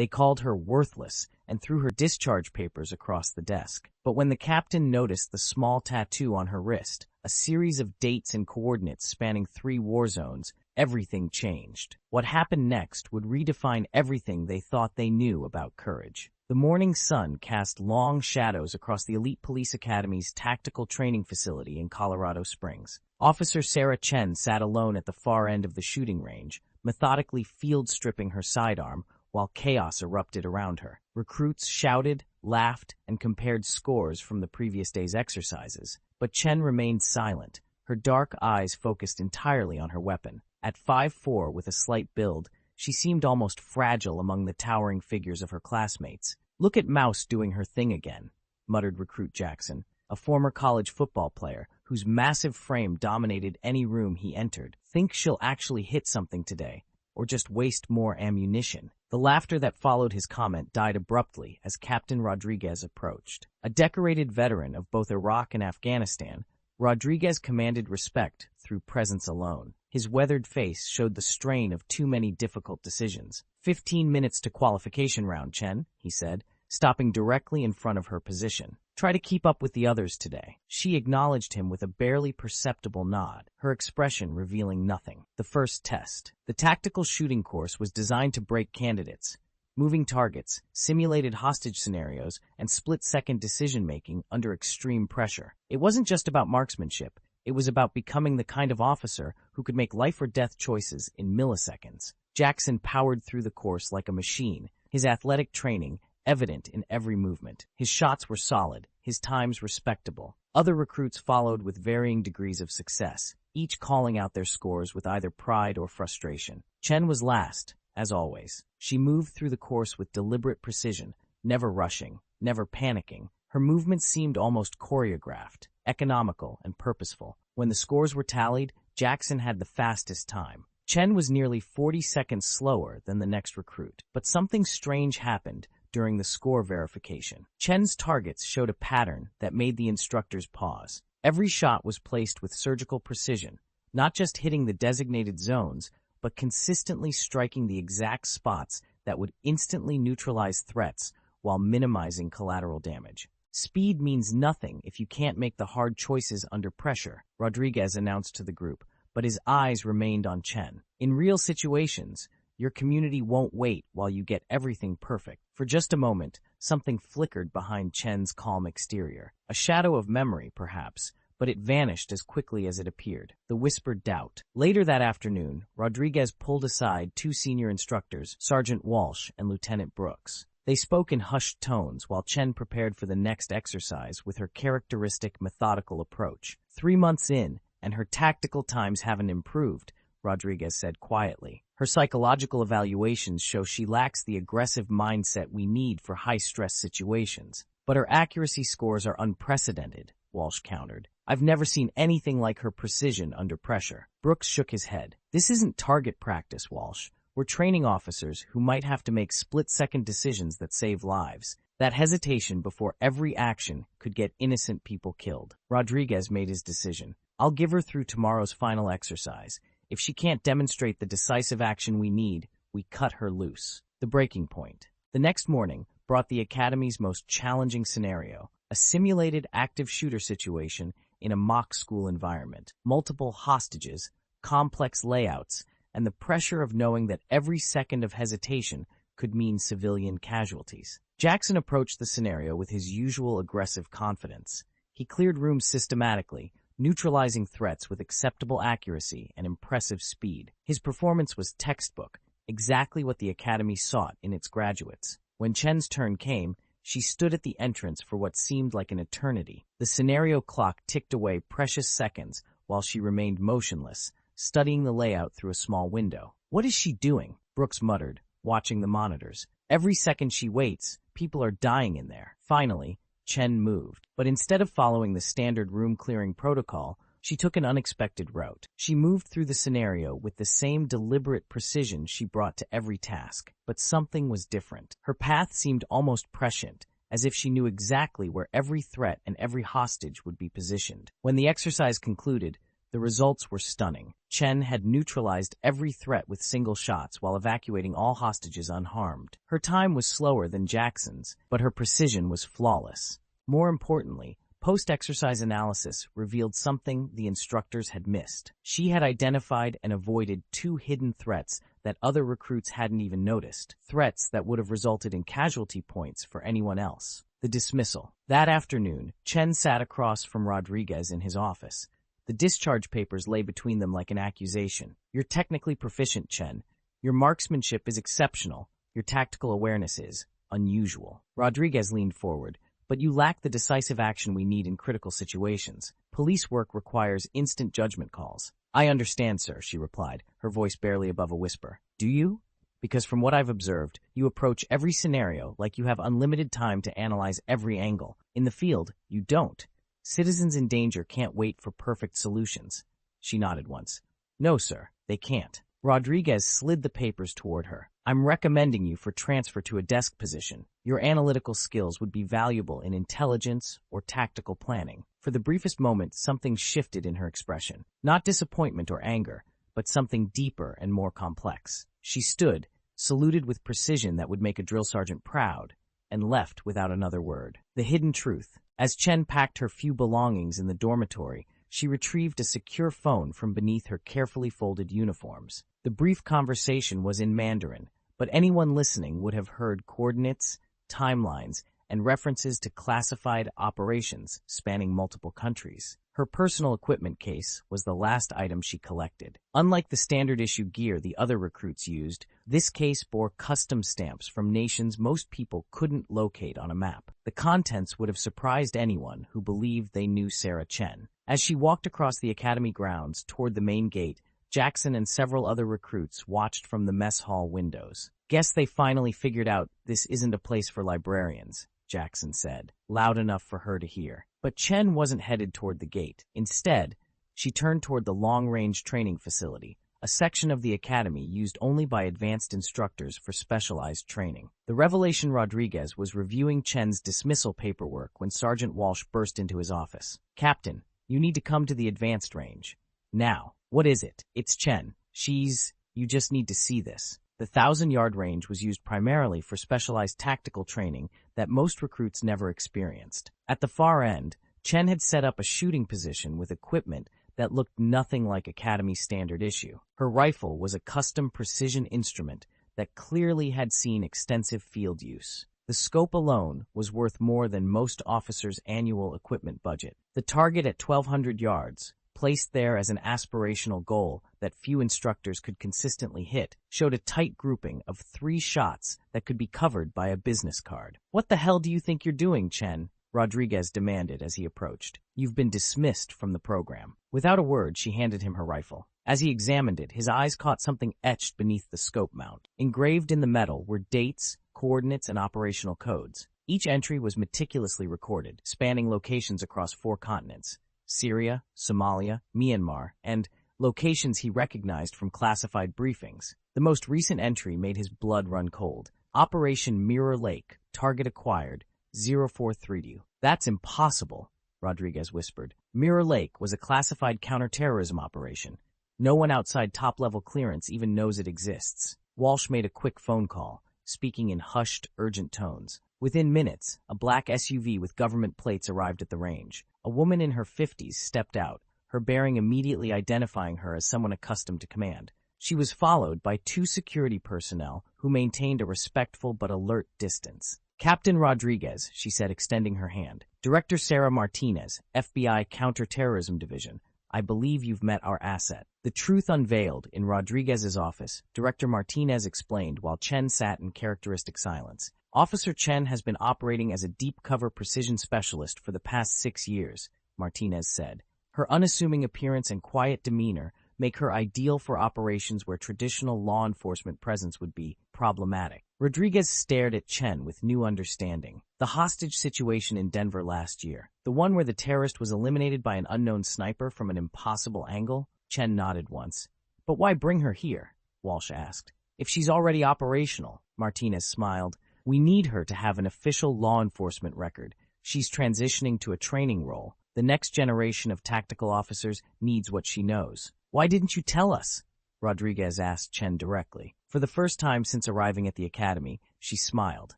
They called her worthless and threw her discharge papers across the desk. But when the captain noticed the small tattoo on her wrist, a series of dates and coordinates spanning 3 war zones, everything changed. What happened next would redefine everything they thought they knew about courage. The morning sun cast long shadows across the elite police academy's tactical training facility in Colorado Springs. Officer Sarah Chen sat alone at the far end of the shooting range, methodically field-stripping her sidearm while chaos erupted around her. Recruits shouted, laughed, and compared scores from the previous day's exercises. But Chen remained silent, her dark eyes focused entirely on her weapon. At 5'4" with a slight build, she seemed almost fragile among the towering figures of her classmates. "Look at Mouse doing her thing again," muttered Recruit Jackson, a former college football player whose massive frame dominated any room he entered. "Think she'll actually hit something today, or just waste more ammunition?" The laughter that followed his comment died abruptly as Captain Rodriguez approached. A decorated veteran of both Iraq and Afghanistan, Rodriguez commanded respect through presence alone. His weathered face showed the strain of too many difficult decisions. 15 minutes to qualification round, Chen," he said, stopping directly in front of her position. "Try to keep up with the others today." She acknowledged him with a barely perceptible nod, her expression revealing nothing. The first test. The tactical shooting course was designed to break candidates, moving targets, simulated hostage scenarios, and split-second decision-making under extreme pressure. It wasn't just about marksmanship. It was about becoming the kind of officer who could make life-or-death choices in milliseconds. Jackson powered through the course like a machine, his athletic training evident in every movement. His shots were solid, his times respectable. Other recruits followed with varying degrees of success, each calling out their scores with either pride or frustration. Chen was last, as always. She moved through the course with deliberate precision, never rushing, never panicking. Her movements seemed almost choreographed, economical and purposeful. When the scores were tallied, Jackson had the fastest time. Chen was nearly 40 seconds slower than the next recruit. But something strange happened during the score verification. Chen's targets showed a pattern that made the instructors pause. Every shot was placed with surgical precision, not just hitting the designated zones, but consistently striking the exact spots that would instantly neutralize threats while minimizing collateral damage. "Speed means nothing if you can't make the hard choices under pressure," Rodriguez announced to the group, but his eyes remained on Chen. "In real situations, your community won't wait while you get everything perfect." For just a moment, something flickered behind Chen's calm exterior. A shadow of memory, perhaps, but it vanished as quickly as it appeared. The whispered doubt. Later that afternoon, Rodriguez pulled aside 2 senior instructors, Sergeant Walsh and Lieutenant Brooks. They spoke in hushed tones while Chen prepared for the next exercise with her characteristic methodical approach. 3 months in, and her tactical times haven't improved, Rodriguez said quietly. Her psychological evaluations show she lacks the aggressive mindset we need for high-stress situations. But her accuracy scores are unprecedented, Walsh countered. "I've never seen anything like her precision under pressure." Brooks shook his head. "This isn't target practice, Walsh. We're training officers who might have to make split-second decisions that save lives. That hesitation before every action could get innocent people killed." Rodriguez made his decision. "I'll give her through tomorrow's final exercise. If she can't demonstrate the decisive action we need, we cut her loose." The breaking point. The next morning brought the Academy's most challenging scenario, a simulated active shooter situation in a mock school environment. Multiple hostages, complex layouts, and the pressure of knowing that every second of hesitation could mean civilian casualties. Jackson approached the scenario with his usual aggressive confidence. He cleared rooms systematically, neutralizing threats with acceptable accuracy and impressive speed. His performance was textbook, exactly what the Academy sought in its graduates. When Chen's turn came, she stood at the entrance for what seemed like an eternity. The scenario clock ticked away precious seconds while she remained motionless, studying the layout through a small window. "What is she doing?" Brooks muttered, watching the monitors. "Every second she waits, people are dying in there." Finally, Chen moved, but instead of following the standard room-clearing protocol, she took an unexpected route. She moved through the scenario with the same deliberate precision she brought to every task, but something was different. Her path seemed almost prescient, as if she knew exactly where every threat and every hostage would be positioned. When the exercise concluded, The results were stunning. Chen had neutralized every threat with single shots while evacuating all hostages unharmed. Her time was slower than Jackson's, but her precision was flawless. More importantly, post-exercise analysis revealed something the instructors had missed. She had identified and avoided 2 hidden threats that other recruits hadn't even noticed, threats that would have resulted in casualty points for anyone else. The dismissal. That afternoon, Chen sat across from Rodriguez in his office. The discharge papers lay between them like an accusation. "You're technically proficient, Chen. Your marksmanship is exceptional. Your tactical awareness is unusual." Rodriguez leaned forward. "But you lack the decisive action we need in critical situations. Police work requires instant judgment calls." "I understand, sir," she replied, her voice barely above a whisper. "Do you? Because from what I've observed, you approach every scenario like you have unlimited time to analyze every angle. In the field, you don't. Citizens in danger can't wait for perfect solutions." She nodded once. "No, sir, they can't." Rodriguez slid the papers toward her. "I'm recommending you for transfer to a desk position. Your analytical skills would be valuable in intelligence or tactical planning." For the briefest moment, something shifted in her expression. Not disappointment or anger, but something deeper and more complex. She stood, saluted with precision that would make a drill sergeant proud, and left without another word. The hidden truth. As Chen packed her few belongings in the dormitory, she retrieved a secure phone from beneath her carefully folded uniforms. The brief conversation was in Mandarin, but anyone listening would have heard coordinates, timelines, and references to classified operations spanning multiple countries. Her personal equipment case was the last item she collected. Unlike the standard-issue gear the other recruits used, this case bore custom stamps from nations most people couldn't locate on a map. The contents would have surprised anyone who believed they knew Sarah Chen. As she walked across the academy grounds toward the main gate, Jackson and several other recruits watched from the mess hall windows. "Guess they finally figured out this isn't a place for librarians," Jackson said, loud enough for her to hear. But Chen wasn't headed toward the gate. Instead, she turned toward the long-range training facility, a section of the academy used only by advanced instructors for specialized training. The Revelation Rodriguez was reviewing Chen's dismissal paperwork when Sergeant Walsh burst into his office. "Captain, you need to come to the advanced range. Now." "What is it?" "It's Chen. You just need to see this." The 1,000-yard range was used primarily for specialized tactical training that most recruits never experienced. At the far end, Chen had set up a shooting position with equipment that looked nothing like Academy standard issue. Her rifle was a custom precision instrument that clearly had seen extensive field use. The scope alone was worth more than most officers' annual equipment budget. The target at 1,200 yards, placed there as an aspirational goal that few instructors could consistently hit, showed a tight grouping of 3 shots that could be covered by a business card. "What the hell do you think you're doing, Chen?" Rodriguez demanded as he approached. "You've been dismissed from the program." Without a word, she handed him her rifle. As he examined it, his eyes caught something etched beneath the scope mount. Engraved in the metal were dates, coordinates, and operational codes. Each entry was meticulously recorded, spanning locations across 4 continents: Syria, Somalia, Myanmar, and locations he recognized from classified briefings. The most recent entry made his blood run cold. "Operation Mirror Lake, target acquired, 043. "That's impossible," Rodriguez whispered. Mirror Lake was a classified counterterrorism operation. No one outside top-level clearance even knows it exists. Walsh made a quick phone call, speaking in hushed, urgent tones. Within minutes, a black SUV with government plates arrived at the range. A woman in her 50s stepped out, her bearing immediately identifying her as someone accustomed to command. She was followed by 2 security personnel who maintained a respectful but alert distance. "Captain Rodriguez," she said, extending her hand. "Director Sarah Martinez, FBI Counterterrorism Division. I believe you've met our asset." The truth unveiled in Rodriguez's office, Director Martinez explained while Chen sat in characteristic silence. "Officer Chen has been operating as a deep-cover precision specialist for the past 6 years, Martinez said. Her unassuming appearance and quiet demeanor make her ideal for operations where traditional law enforcement presence would be problematic. Rodriguez stared at Chen with new understanding. The hostage situation in Denver last year, the one where the terrorist was eliminated by an unknown sniper from an impossible angle? Chen nodded once. "But why bring her here?" Walsh asked. "If she's already operational," Martinez smiled. "We need her to have an official law enforcement record. She's transitioning to a training role. The next generation of tactical officers needs what she knows. Why didn't you tell us? Rodriguez asked Chen directly. For the first time since arriving at the academy, she smiled,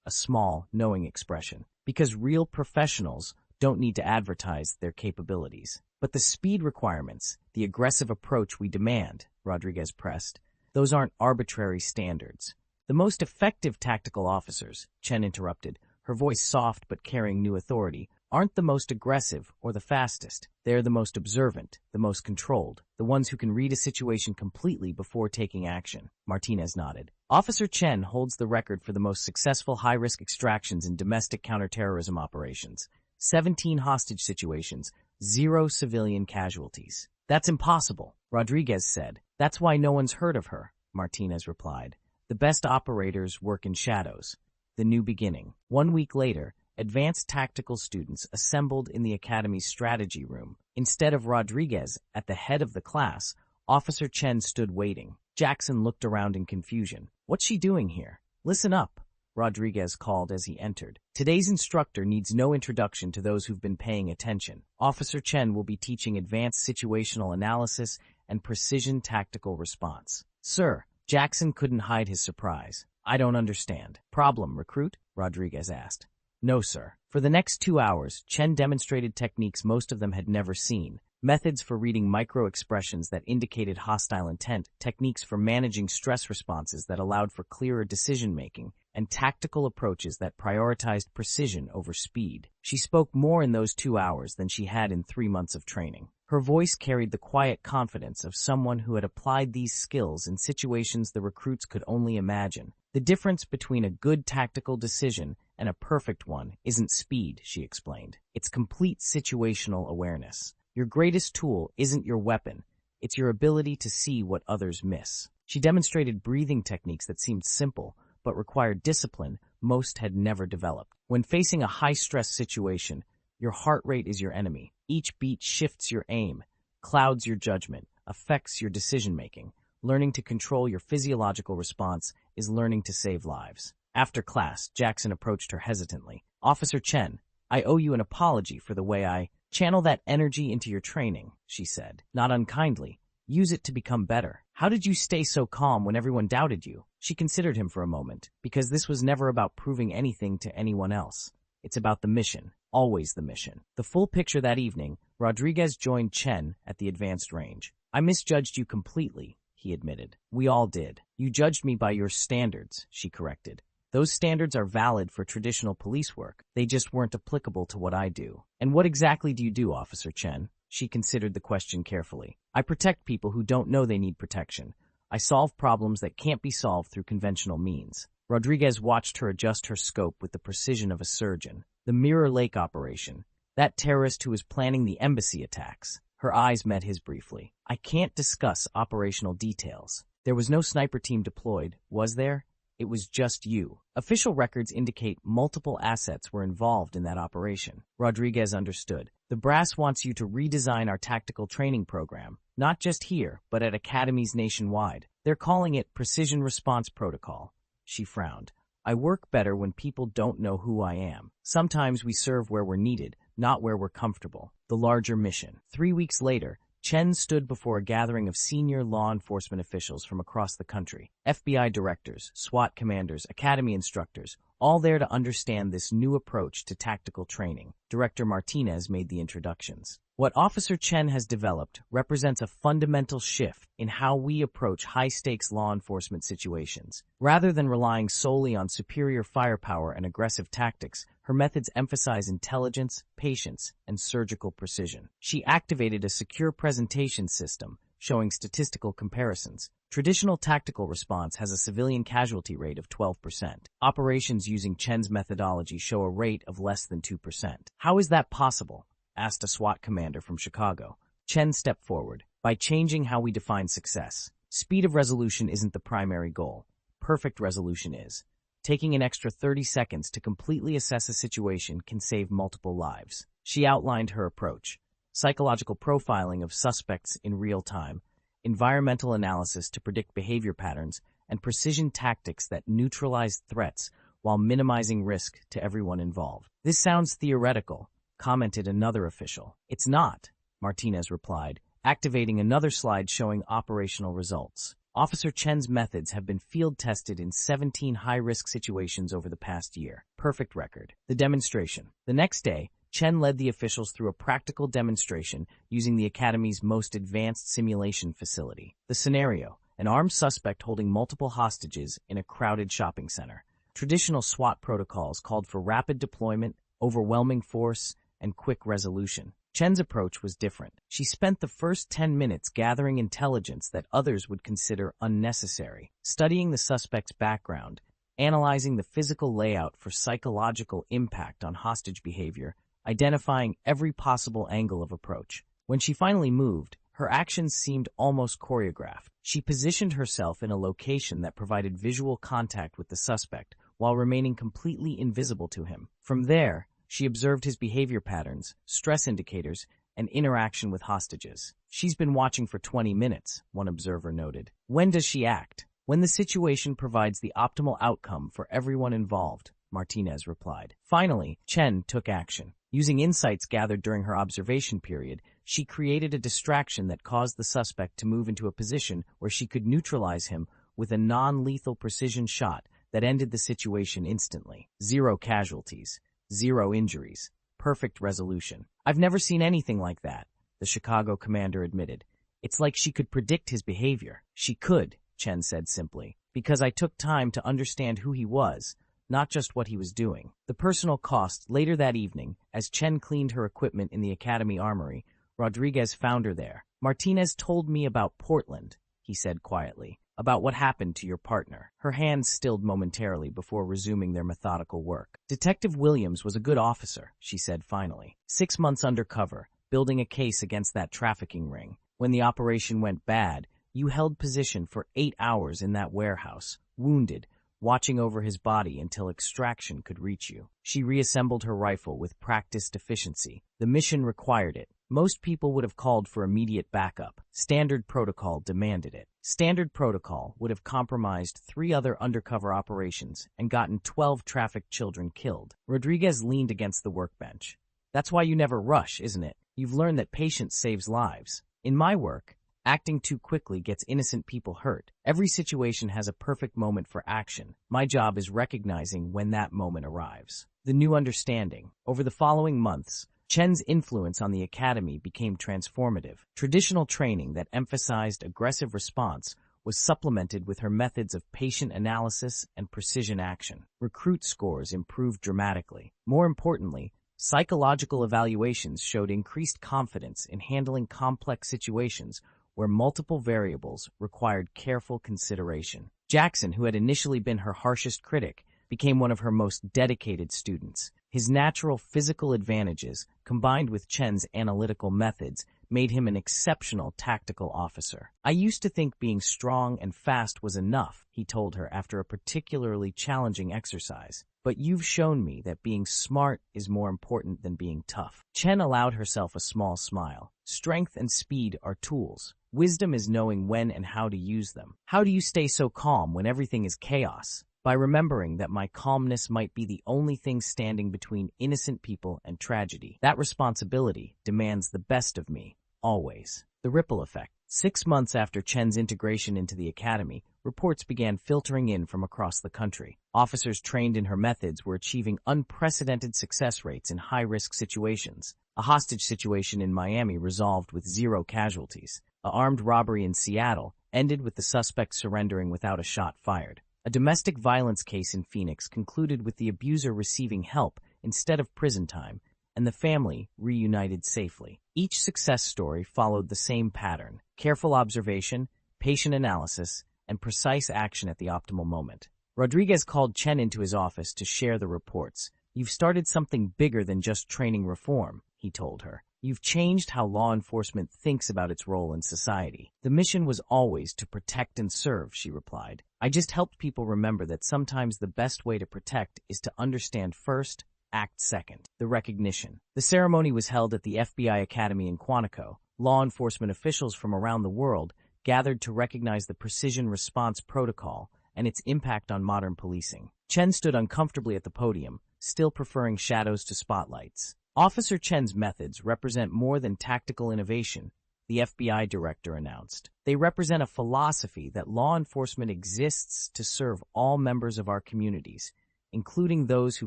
a small, knowing expression. Because real professionals don't need to advertise their capabilities. But the speed requirements, the aggressive approach we demand, Rodriguez pressed, those aren't arbitrary standards. The most effective tactical officers, Chen interrupted, her voice soft but carrying new authority, aren't the most aggressive or the fastest. They're the most observant, the most controlled, the ones who can read a situation completely before taking action. Martinez nodded. Officer Chen holds the record for the most successful high-risk extractions in domestic counterterrorism operations. 17 hostage situations, 0 civilian casualties. That's impossible, Rodriguez said. That's why no one's heard of her, Martinez replied. The best operators work in shadows. The new beginning. 1 week later, advanced tactical students assembled in the academy's strategy room. Instead of Rodriguez at the head of the class, Officer Chen stood waiting. Jackson looked around in confusion. What's she doing here? Listen up, Rodriguez called as he entered. Today's instructor needs no introduction to those who've been paying attention. Officer Chen will be teaching advanced situational analysis and precision tactical response. Sir, Jackson couldn't hide his surprise. I don't understand. Problem, recruit? Rodriguez asked. No, sir. For the next 2 hours, Chen demonstrated techniques most of them had never seen. Methods for reading micro-expressions that indicated hostile intent, techniques for managing stress responses that allowed for clearer decision-making, and tactical approaches that prioritized precision over speed. She spoke more in those 2 hours than she had in 3 months of training. Her voice carried the quiet confidence of someone who had applied these skills in situations the recruits could only imagine. The difference between a good tactical decision and a perfect one isn't speed, she explained. It's complete situational awareness. Your greatest tool isn't your weapon. It's your ability to see what others miss. She demonstrated breathing techniques that seemed simple, but required discipline most had never developed. When facing a high-stress situation, your heart rate is your enemy. Each beat shifts your aim, clouds your judgment, affects your decision-making. Learning to control your physiological response is learning to save lives. After class, Jackson approached her hesitantly. Officer Chen, I owe you an apology for the way I channel that energy into your training, she said. Not unkindly. Use it to become better. How did you stay so calm when everyone doubted you? She considered him for a moment, because this was never about proving anything to anyone else. It's about the mission, always the mission. The full picture that evening, Rodriguez joined Chen at the advanced range. I misjudged you completely, he admitted. We all did. You judged me by your standards, she corrected. Those standards are valid for traditional police work. They just weren't applicable to what I do. And what exactly do you do, Officer Chen? She considered the question carefully. I protect people who don't know they need protection. I solve problems that can't be solved through conventional means. Rodriguez watched her adjust her scope with the precision of a surgeon. The Mirror Lake operation. That terrorist who was planning the embassy attacks. Her eyes met his briefly. I can't discuss operational details. There was no sniper team deployed, was there? It was just you. Official records indicate multiple assets were involved in that operation. Rodriguez understood. The brass wants you to redesign our tactical training program, not just here, but at academies nationwide. They're calling it Precision Response Protocol. She frowned. I work better when people don't know who I am. Sometimes we serve where we're needed, not where we're comfortable. The larger mission. 3 weeks later, Chen stood before a gathering of senior law enforcement officials from across the country. FBI directors, SWAT commanders, academy instructors, all there to understand this new approach to tactical training. Director Martinez made the introductions. What Officer Chen has developed represents a fundamental shift in how we approach high-stakes law enforcement situations. Rather than relying solely on superior firepower and aggressive tactics, her methods emphasize intelligence, patience, and surgical precision. She activated a secure presentation system, showing statistical comparisons. Traditional tactical response has a civilian casualty rate of 12%. Operations using Chen's methodology show a rate of less than 2%. How is that possible? Asked a SWAT commander from Chicago. Chen stepped forward. By changing how we define success. Speed of resolution isn't the primary goal. Perfect resolution is. Taking an extra 30 seconds to completely assess a situation can save multiple lives. She outlined her approach. Psychological profiling of suspects in real time, environmental analysis to predict behavior patterns, and precision tactics that neutralize threats while minimizing risk to everyone involved. This sounds theoretical, commented another official. It's not, Martinez replied, activating another slide showing operational results. Officer Chen's methods have been field-tested in 17 high-risk situations over the past year. Perfect record. The demonstration. The next day, Chen led the officials through a practical demonstration using the Academy's most advanced simulation facility. The scenario: an armed suspect holding multiple hostages in a crowded shopping center. Traditional SWAT protocols called for rapid deployment, overwhelming force, and quick resolution. Chen's approach was different. She spent the first 10 minutes gathering intelligence that others would consider unnecessary, studying the suspect's background, analyzing the physical layout for psychological impact on hostage behavior, identifying every possible angle of approach. When she finally moved, her actions seemed almost choreographed. She positioned herself in a location that provided visual contact with the suspect while remaining completely invisible to him. From there, she observed his behavior patterns, stress indicators, and interaction with hostages. She's been watching for 20 minutes, one observer noted. When does she act? When the situation provides the optimal outcome for everyone involved, Martinez replied. Finally, Chen took action. Using insights gathered during her observation period, she created a distraction that caused the suspect to move into a position where she could neutralize him with a non-lethal precision shot that ended the situation instantly. 0 casualties. 0 injuries. Perfect resolution. I've never seen anything like that, the Chicago commander admitted. It's like she could predict his behavior. She could, Chen said simply, because I took time to understand who he was, not just what he was doing. The personal cost. Later that evening, as Chen cleaned her equipment in the Academy Armory, Rodriguez found her there. Martinez told me about Portland, he said quietly, about what happened to your partner. Her hands stilled momentarily before resuming their methodical work. Detective Williams was a good officer, she said finally. 6 months undercover, building a case against that trafficking ring. When the operation went bad, you held position for 8 hours in that warehouse, wounded, watching over his body until extraction could reach you. She reassembled her rifle with practiced efficiency. The mission required it. Most people would have called for immediate backup. Standard protocol demanded it. Standard protocol would have compromised 3 other undercover operations and gotten 12 trafficked children killed. Rodriguez leaned against the workbench. That's why you never rush, isn't it? You've learned that patience saves lives. In my work, acting too quickly gets innocent people hurt. Every situation has a perfect moment for action. My job is recognizing when that moment arrives. The new understanding. Over the following months, Chen's influence on the Academy became transformative. Traditional training that emphasized aggressive response was supplemented with her methods of patient analysis and precision action. Recruit scores improved dramatically. More importantly, psychological evaluations showed increased confidence in handling complex situations where multiple variables required careful consideration. Jackson, who had initially been her harshest critic, became one of her most dedicated students. His natural physical advantages, combined with Chen's analytical methods, made him an exceptional tactical officer. I used to think being strong and fast was enough, he told her after a particularly challenging exercise. But you've shown me that being smart is more important than being tough. Chen allowed herself a small smile. Strength and speed are tools. Wisdom is knowing when and how to use them. How do you stay so calm when everything is chaos? By remembering that my calmness might be the only thing standing between innocent people and tragedy. That responsibility demands the best of me, always. The ripple effect. 6 months after Chen's integration into the Academy, reports began filtering in from across the country. Officers trained in her methods were achieving unprecedented success rates in high-risk situations. A hostage situation in Miami resolved with 0 casualties. An armed robbery in Seattle ended with the suspect surrendering without a shot fired. A domestic violence case in Phoenix concluded with the abuser receiving help instead of prison time, and the family reunited safely. Each success story followed the same pattern: careful observation, patient analysis, and precise action at the optimal moment. Rodriguez called Chen into his office to share the reports. You've started something bigger than just training reform, he told her. You've changed how law enforcement thinks about its role in society. The mission was always to protect and serve, she replied. I just helped people remember that sometimes the best way to protect is to understand first, act second. The recognition. The ceremony was held at the FBI Academy in Quantico. Law enforcement officials from around the world gathered to recognize the precision response protocol and its impact on modern policing. Chen stood uncomfortably at the podium, still preferring shadows to spotlights. Officer Chen's methods represent more than tactical innovation, the FBI director announced. They represent a philosophy that law enforcement exists to serve all members of our communities, including those who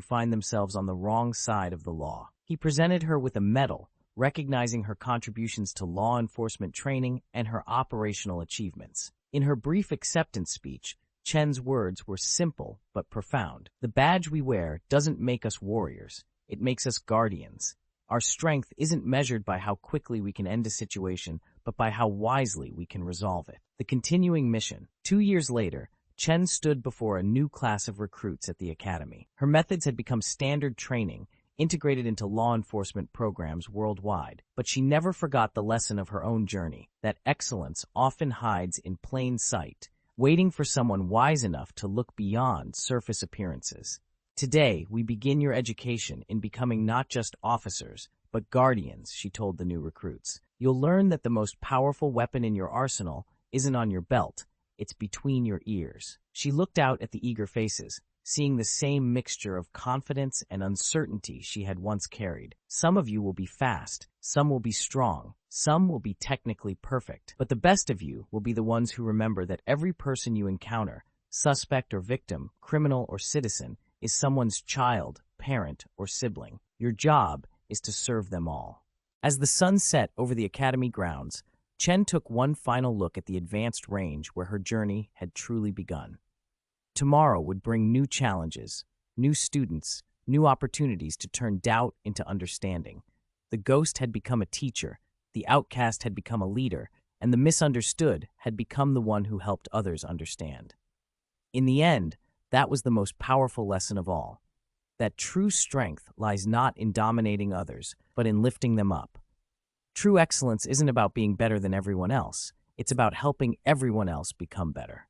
find themselves on the wrong side of the law. He presented her with a medal, recognizing her contributions to law enforcement training and her operational achievements. In her brief acceptance speech, Chen's words were simple but profound. The badge we wear doesn't make us warriors. It makes us guardians. Our strength isn't measured by how quickly we can end a situation, but by how wisely we can resolve it. The continuing mission. 2 years later, Chen stood before a new class of recruits at the academy. Her methods had become standard training, integrated into law enforcement programs worldwide. But she never forgot the lesson of her own journey, that excellence often hides in plain sight, waiting for someone wise enough to look beyond surface appearances. Today, we begin your education in becoming not just officers, but guardians, she told the new recruits. You'll learn that the most powerful weapon in your arsenal isn't on your belt, it's between your ears. She looked out at the eager faces, seeing the same mixture of confidence and uncertainty she had once carried. Some of you will be fast, some will be strong, some will be technically perfect, but the best of you will be the ones who remember that every person you encounter, suspect or victim, criminal or citizen, is someone's child, parent, or sibling. Your job is to serve them all. As the sun set over the academy grounds, Chen took one final look at the advanced range where her journey had truly begun. Tomorrow would bring new challenges, new students, new opportunities to turn doubt into understanding. The ghost had become a teacher, the outcast had become a leader, and the misunderstood had become the one who helped others understand. In the end, that was the most powerful lesson of all, that true strength lies not in dominating others, but in lifting them up. True excellence isn't about being better than everyone else, it's about helping everyone else become better.